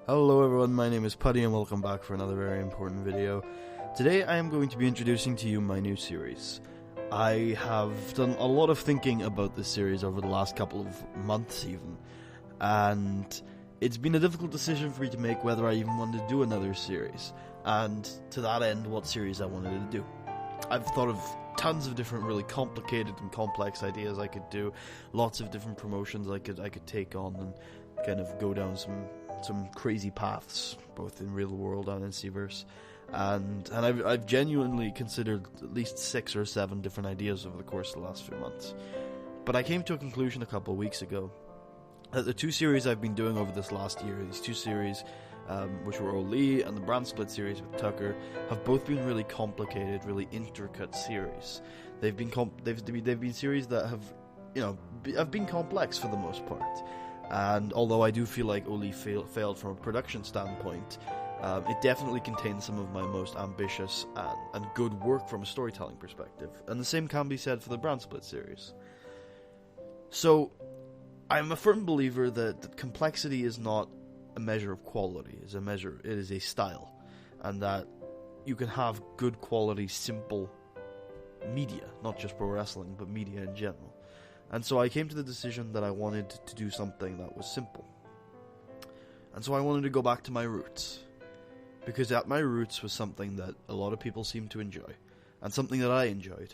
Hello everyone, my name is Putty and welcome back for another very important video. Today I am going to be introducing to you my new series. I have done a lot of thinking about this series over the last couple of months even, and it's been a difficult decision for me to make whether I even wanted to do another series, and to that end what series I wanted to do. I've thought of tons of different really complicated and complex ideas I could do, lots of different promotions I could take on and kind of go down some crazy paths, both in real world and in Seaverse, and I've genuinely considered at least 6 or 7 different ideas over the course of the last few months. But I came to a conclusion a couple of weeks ago that the 2 series I've been doing over this last year, these 2 series, which were Oli and the Brand Split series with Tucker, have both been really complicated, really intricate series. They've been series that have been complex for the most part. And although I do feel like Oli failed from a production standpoint, it definitely contains some of my most ambitious and good work from a storytelling perspective. And the same can be said for the Brand Split series. So, I'm a firm believer that complexity is not a measure of quality, it is a style. And that you can have good quality, simple media, not just pro wrestling, but media in general. And so I came to the decision that I wanted to do something that was simple. And so I wanted to go back to my roots. Because at my roots was something that a lot of people seemed to enjoy. And something that I enjoyed.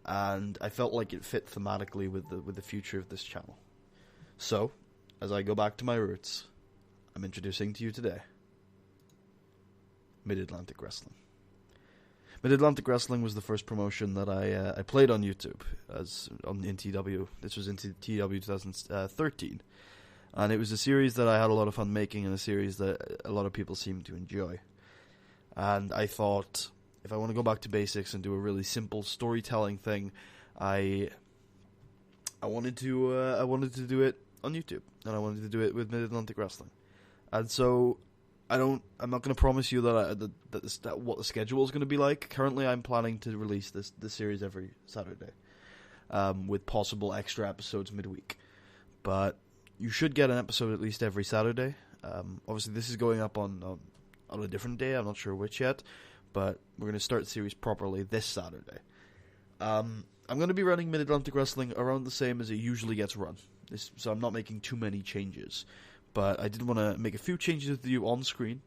And I felt like it fit thematically with the future of this channel. So, as I go back to my roots, I'm introducing to you today Mid-Atlantic Wrestling. Mid-Atlantic Wrestling was the first promotion that I played on YouTube in TEW. This was in TEW2016. And it was a series that I had a lot of fun making and a series that a lot of people seemed to enjoy. And I thought, if I want to go back to basics and do a really simple storytelling thing, I wanted to do it on YouTube. And I wanted to do it with Mid-Atlantic Wrestling. And so I'm not going to promise you that what the schedule is going to be like. Currently, I'm planning to release this series every Saturday, with possible extra episodes midweek. But you should get an episode at least every Saturday. Obviously, this is going up on a different day. I'm not sure which yet, but we're going to start the series properly this Saturday. I'm going to be running Mid-Atlantic Wrestling around the same as it usually gets run, so I'm not making too many changes. But I did want to make a few changes with you on screen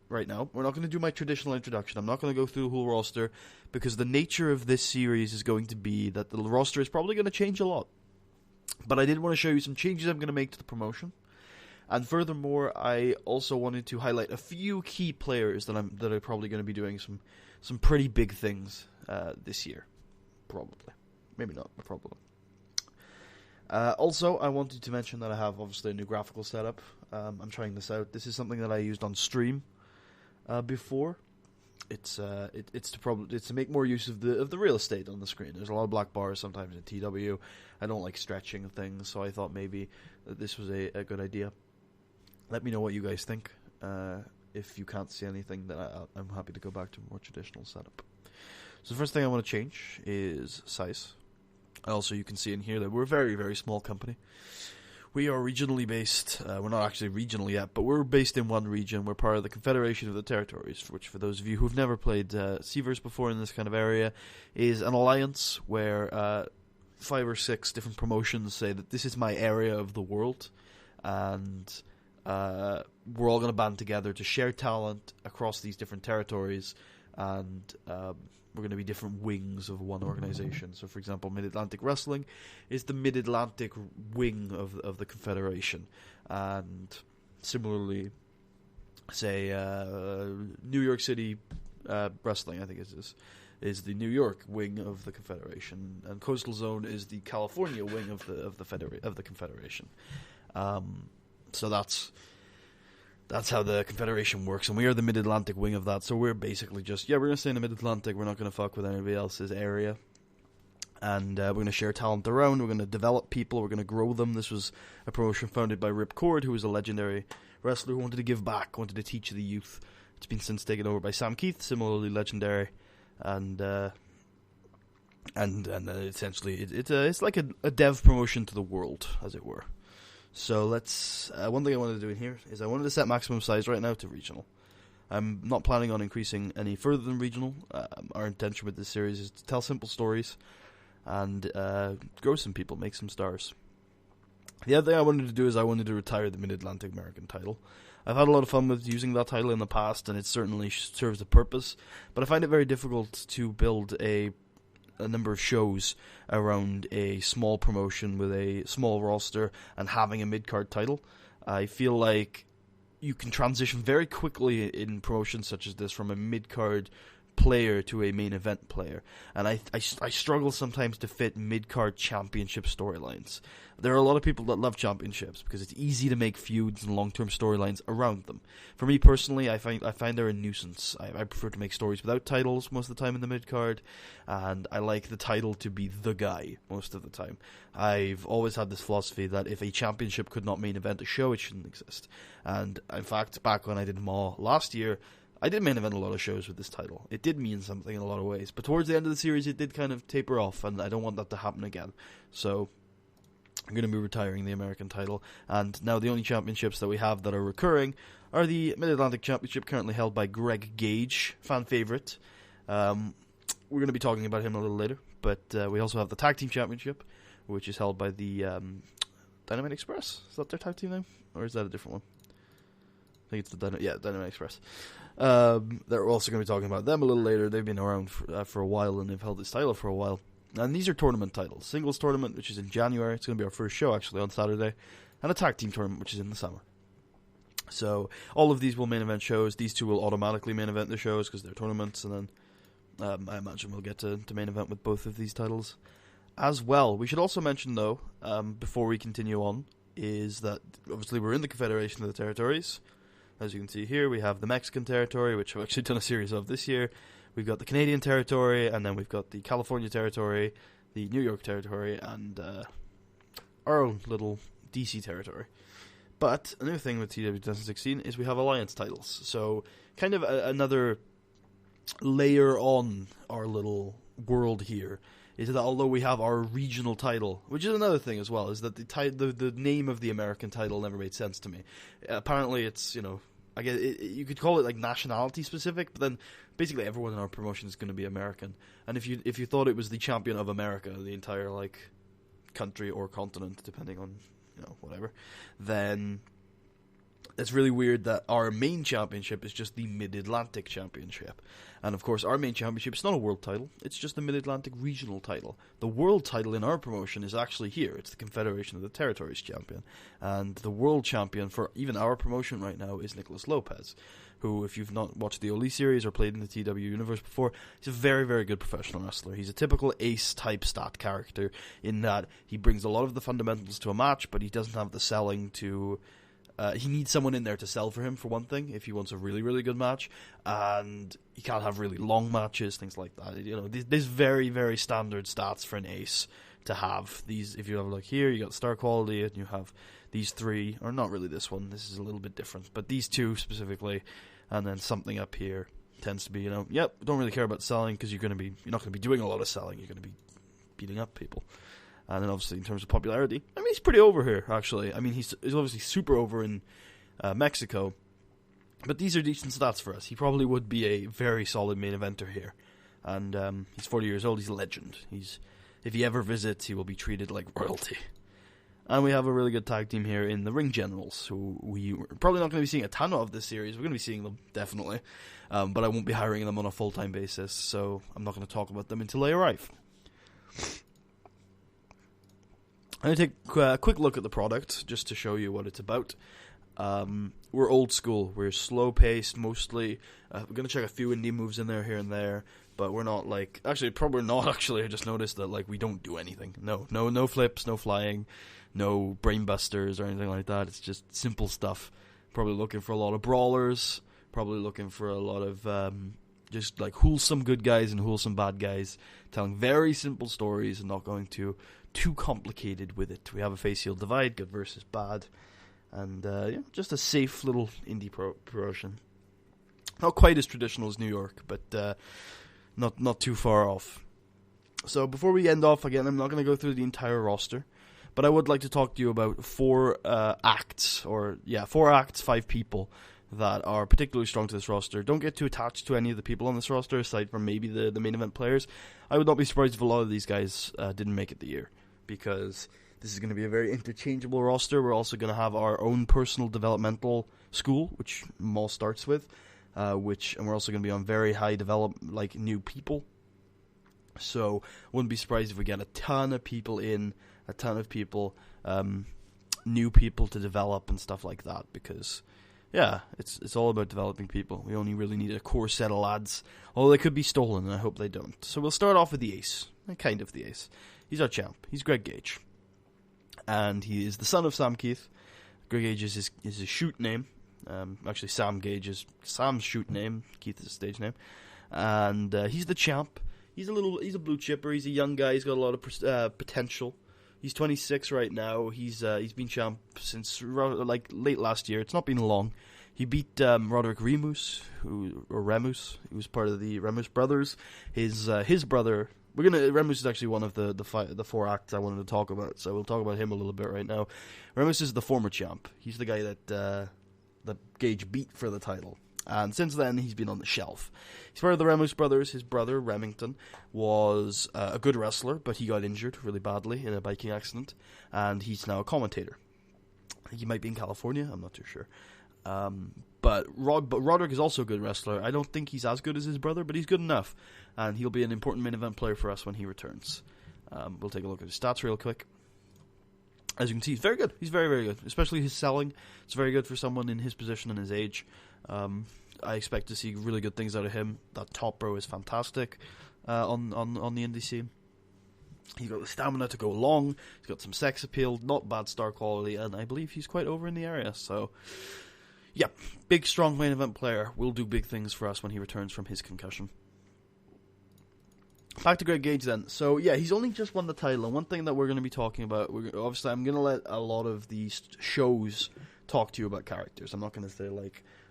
right now. We're not going to do my traditional introduction. I'm not going to go through the whole roster because the nature of this series is going to be that the roster is probably going to change a lot. But I did want to show you some changes I'm going to make to the promotion. And furthermore, I also wanted to highlight a few key players that are probably going to be doing some pretty big things this year. Probably. Maybe not, but probably. Also, I wanted to mention that I have obviously a new graphical setup. I'm trying this out. This is something that I used on stream before. It's to make more use of the real estate on the screen. There's a lot of black bars sometimes in TW. I don't like stretching things, so I thought maybe that this was a good idea. Let me know what you guys think. If you can't see anything, then I'm happy to go back to a more traditional setup. So the first thing I want to change is size. Also, you can see in here that we're a very, very small company. We are regionally based. We're not actually regional yet, but we're based in one region. We're part of the Confederation of the Territories, which, for those of you who've never played Seaverse before in this kind of area, is an alliance where 5 or 6 different promotions say that this is my area of the world, and we're all going to band together to share talent across these different territories, and we're going to be different wings of one organization. So, for example, Mid-Atlantic Wrestling is the Mid-Atlantic wing of the Confederation. And similarly, say, New York City Wrestling, I think is the New York wing of the Confederation. And Coastal Zone is the California wing of the Confederation. So that's how the Confederation works, and we are the Mid-Atlantic wing of that, so we're basically just, we're going to stay in the Mid-Atlantic, we're not going to fuck with anybody else's area, and we're going to share talent around, we're going to develop people, we're going to grow them. This was a promotion founded by Rip Cord, who was a legendary wrestler who wanted to give back, wanted to teach the youth. It's been since taken over by Sam Keith, similarly legendary, and essentially it's like a dev promotion to the world, as it were. So let's. One thing I wanted to do in here is I wanted to set maximum size right now to regional. I'm not planning on increasing any further than regional. Our intention with this series is to tell simple stories and grow some people, make some stars. The other thing I wanted to do is I wanted to retire the Mid-Atlantic American title. I've had a lot of fun with using that title in the past, and it certainly serves a purpose, but I find it very difficult to build a number of shows around a small promotion with a small roster and having a mid-card title. I feel like you can transition very quickly in promotions such as this from a mid-card player to a main event player, and I struggle sometimes to fit mid-card championship storylines. There are a lot of people that love championships because it's easy to make feuds and long-term storylines around them. For me personally, I find they're a nuisance. I prefer to make stories without titles most of the time in the mid-card, and I like the title to be the guy most of the time. I've always had this philosophy that if a championship could not main event a show, it shouldn't exist. And in fact, back when I did Maw last year, I did main event a lot of shows with this title. It did mean something in a lot of ways. But towards the end of the series, it did kind of taper off, and I don't want that to happen again. So I'm going to be retiring the American title. And now the only championships that we have that are recurring are the Mid-Atlantic Championship, currently held by Greg Gage, fan favorite. We're going to be talking about him a little later. But we also have the Tag Team Championship, which is held by the Dynamite Express. Is that their tag team name? Or is that a different one? I think it's the Dynamite Express. They're also going to be talking about them a little later. They've been around for a while, and they've held this title for a while. And these are tournament titles. Singles tournament, which is in January. It's going to be our first show, actually, on Saturday. And a tag team tournament, which is in the summer. So all of these will main event shows. These two will automatically main event the shows because they're tournaments. And then I imagine we'll get to main event with both of these titles as well. We should also mention, though, before we continue on, is that obviously we're in the Confederation of the Territories. As you can see here, we have the Mexican territory, which I've actually done a series of this year. We've got the Canadian territory, and then we've got the California territory, the New York territory, and our own little DC territory. But another thing with TEW2016 is we have alliance titles. So kind of another layer on our little world here is that although we have our regional title, which is another thing as well, is that the name of the American title never made sense to me. Apparently it's, I guess you could call it like nationality specific, but then basically everyone in our promotion is going to be American. And if you thought it was the champion of America, the entire like country or continent, depending on whatever, then it's really weird that our main championship is just the Mid-Atlantic Championship. And of course, our main championship is not a world title, it's just the Mid-Atlantic regional title. The world title in our promotion is actually here. It's the Confederation of the Territories champion. And the world champion for even our promotion right now is Nicholas Lopez, who, if you've not watched the Oli series or played in the TW universe before, he's a very, very good professional wrestler. He's a typical ace-type stat character in that he brings a lot of the fundamentals to a match, but he doesn't have the selling to... he needs someone in there to sell for him, for one thing, if he wants a really, really good match. And he can't have really long matches, things like that. There's very, very standard stats for an ace to have. These, if you have like here, you got star quality, and you have these three, or not really this one. This is a little bit different, but these two specifically, and then something up here tends to be, don't really care about selling because you're not going to be doing a lot of selling. You're going to be beating up people. And then obviously in terms of popularity, he's pretty over here, actually. He's obviously super over in Mexico. But these are decent stats for us. He probably would be a very solid main eventer here. And he's 40 years old. He's a legend. If he ever visits, he will be treated like royalty. And we have a really good tag team here in the Ring Generals, who we're probably not going to be seeing a ton of this series. We're going to be seeing them, definitely. But I won't be hiring them on a full-time basis, so I'm not going to talk about them until they arrive. I'm going to take a quick look at the product, just to show you what it's about. We're old school. We're slow-paced, mostly. We're going to check a few indie moves in there, here and there, but we're not like... Actually, probably not, actually. I just noticed that we don't do anything. No flips, no flying, no brainbusters or anything like that. It's just simple stuff. Probably looking for a lot of brawlers, probably looking for a lot of... just wholesome good guys and wholesome bad guys, telling very simple stories and not going too complicated with it. We have a face-heel divide, good versus bad, and just a safe little indie promotion. Not quite as traditional as New York, but not too far off. So before we end off, again, I'm not going to go through the entire roster, but I would like to talk to you about 4 acts, 5 people that are particularly strong to this roster. Don't get too attached to any of the people on this roster, aside from maybe the main event players. I would not be surprised if a lot of these guys didn't make it the year, because this is going to be a very interchangeable roster. We're also going to have our own personal developmental school, which Maul starts with, and we're also going to be on very high new people. So wouldn't be surprised if we get a ton of people new people to develop and stuff like that, because it's all about developing people. We only really need a core set of lads, although they could be stolen, and I hope they don't. So we'll start off with the ace, kind of the ace. He's our champ. He's Greg Gage, and he is the son of Sam Keith. Greg Gage is his shoot name. Actually, Sam Gage is Sam's shoot name. Keith is his stage name, and he's the champ. He's a blue chipper. He's a young guy. He's got a lot of potential. He's 26 right now. He's been champ since late last year. It's not been long. He beat Roderick Remus, who was part of the Remus brothers. His brother. Remus is actually one of the 4 acts I wanted to talk about, so we'll talk about him a little bit right now. Remus is the former champ. He's the guy that Gage beat for the title. And since then, he's been on the shelf. He's part of the Remus brothers. His brother, Remington, was a good wrestler, but he got injured really badly in a biking accident, and he's now a commentator. I think he might be in California. I'm not too sure. But Roderick is also a good wrestler. I don't think he's as good as his brother, but he's good enough, and he'll be an important main event player for us when he returns. We'll take a look at his stats real quick. As you can see, he's very good. He's very, very good, especially his selling. It's very good for someone in his position and his age. I expect to see really good things out of him. That top row is fantastic on the indie scene. He's got the stamina to go long. He's got some sex appeal, not bad star quality, and I believe he's quite over in the area. So, yeah, big, strong main event player. Will do big things for us when he returns from his concussion. Back to Greg Gage then. So, yeah, he's only just won the title, and one thing that we're going to be talking about, obviously I'm going to let a lot of these shows talk to you about characters. I'm not going to say,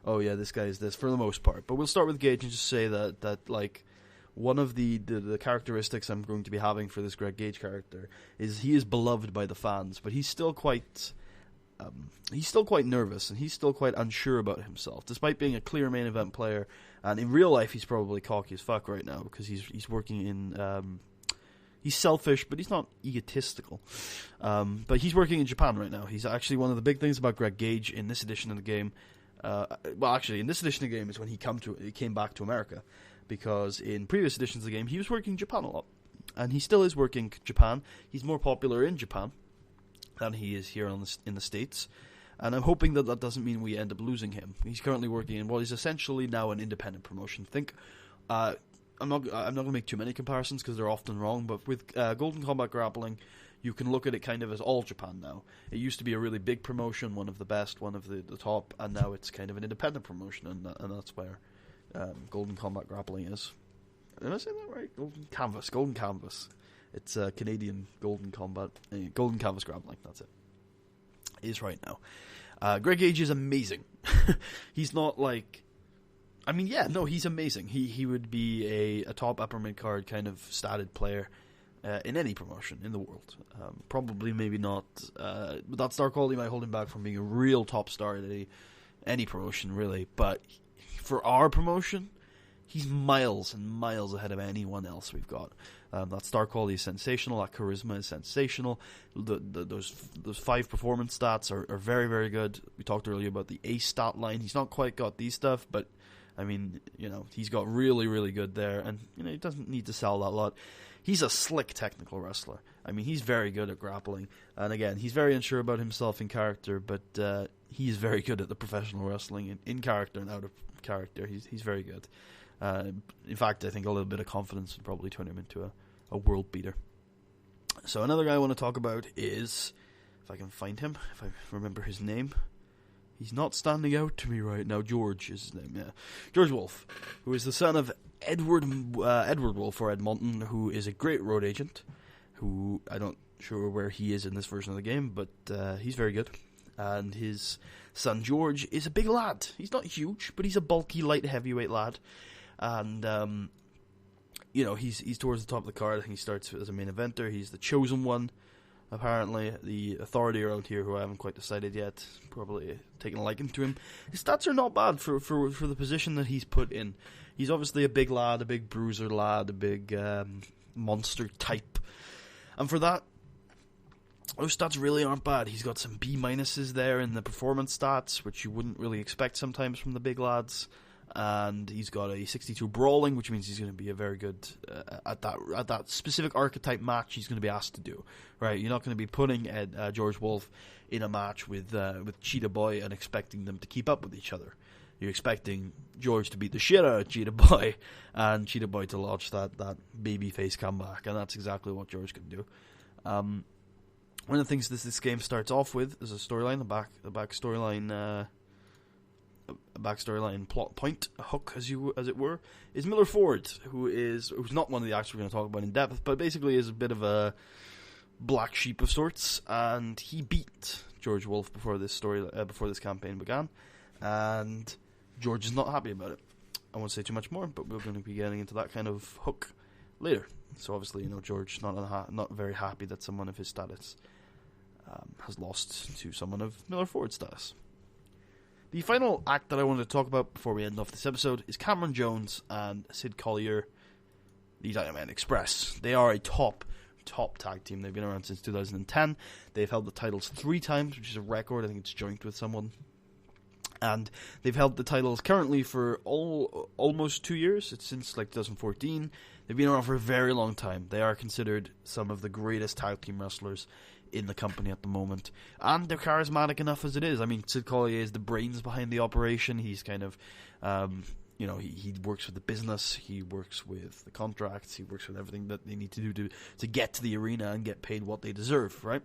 oh yeah, this guy is this, for the most part. But we'll start with Gage and just say that one of the characteristics I'm going to be having for this Greg Gage character is he is beloved by the fans, but he's still quite nervous, and he's still quite unsure about himself, despite being a clear main event player. And in real life, he's probably cocky as fuck right now, because he's working in... he's selfish, but he's not egotistical. But he's working in Japan right now. He's actually one of the big things about Greg Gage in this edition of the game. In this edition of the game is when he came back to America, because in previous editions of the game, he was working in Japan a lot. And he still is working Japan. He's more popular in Japan than he is here in the States. And I'm hoping that doesn't mean we end up losing him. He's currently working in what is essentially now an independent promotion. I'm not going to make too many comparisons because they're often wrong, but with Golden Combat Grappling, you can look at it kind of as all Japan now. It used to be a really big promotion, one of the best, one of the top, and now it's kind of an independent promotion, and that's where Golden Combat Grappling is. Did I say that right? Golden Canvas. It's Canadian Golden Canvas Grappling, that's it. It is right now. Greg Gage is amazing. He's not like... he's amazing. He would be a top upper mid-card kind of statted player in any promotion in the world. Probably maybe not... that star quality might hold him back from being a real top star at any promotion, really. But for our promotion, he's miles and miles ahead of anyone else we've got. That star quality is sensational. That charisma is sensational. Those 5 performance stats are very, very good. We talked earlier about the ace stat line. He's not quite got these stuff, but... he's got really, really good there, and, he doesn't need to sell that lot. He's a slick technical wrestler. He's very good at grappling, and again, he's very unsure about himself in character, but he is very good at the professional wrestling in character and out of character. He's very good. In fact, I think a little bit of confidence would probably turn him into a world beater. So another guy I want to talk about is, if I can find him, if I remember his name... He's not standing out to me right now. George is his name, yeah. George Wolfe, who is the son of Edward Wolfe, or Edmonton, who is a great road agent, who I'm not sure where he is in this version of the game, but he's very good. And his son George is a big lad. He's not huge, but he's a bulky, light heavyweight lad. And, he's towards the top of the card. I think he starts as a main eventer. He's the chosen one. apparently. The authority around here, who I haven't quite decided yet, probably taking a liking to him. His stats are not bad for the position that he's put in. He's obviously a big lad, a big bruiser lad, a big monster type. And for that, those stats really aren't bad. He's got some B minuses there in the performance stats, which you wouldn't really expect sometimes from the big lads. And he's got a 62 brawling, which means he's going to be a very good at that specific archetype match. He's going to be asked to do right. You're not going to be putting George Wolf in a match with Cheetah Boy and expecting them to keep up with each other. You're expecting George to beat the shit out of Cheetah Boy, and Cheetah Boy to launch that babyface comeback, and that's exactly what George can do. One of the things this game starts off with is a storyline, a back storyline plot point, a hook as it were, is Miller Ford, who's not one of the actors we're going to talk about in depth, but basically is a bit of a black sheep of sorts, and he beat George Wolf before this campaign began, and George is not happy about it. I won't say too much more, but we're going to be getting into that kind of hook later. So obviously, George not very happy that someone of his status has lost to someone of Miller Ford's status. The final act that I wanted to talk about before we end off this episode is Cameron Jones and Sid Collier, the Dynamite Express. They are a top tag team. They've been around since 2010. They've held the titles 3 times, which is a record. I think it's joint with someone. And they've held the titles currently for almost 2 years. It's since 2014. They've been around for a very long time. They are considered some of the greatest tag team wrestlers in the company at the moment. And they're charismatic enough as it is. I mean, Sid Collier is the brains behind the operation. He's kind of, he works with the business. He works with the contracts. He works with everything that they need to do to get to the arena and get paid what they deserve, right?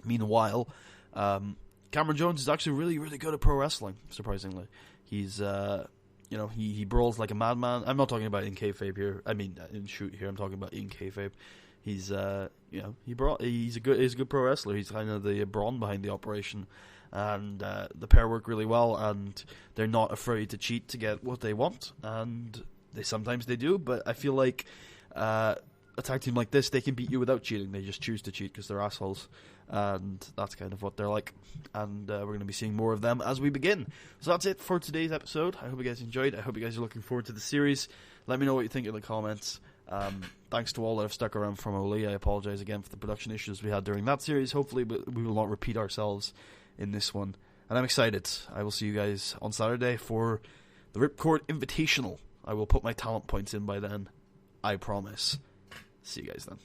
Meanwhile, Cameron Jones is actually really, really good at pro wrestling, surprisingly. He's, he brawls like a madman. I'm not talking about in kayfabe here. I mean, in shoot here, I'm talking about in kayfabe. He's, he's a good pro wrestler. He's kind of the brawn behind the operation. And the pair work really well, and they're not afraid to cheat to get what they want. And sometimes they do, but I feel like a tag team like this, they can beat you without cheating. They just choose to cheat because they're assholes. And that's kind of what they're like. And we're going to be seeing more of them as we begin. So that's it for today's episode. I hope you guys enjoyed. I hope you guys are looking forward to the series. Let me know what you think in the comments. Thanks to all that have stuck around from Oli. I apologize again for the production issues we had during that series. Hopefully we will not repeat ourselves in this one. And I'm excited. I will see you guys on Saturday for the Ripcord Invitational. I will put my talent points in by then. I promise. See you guys then.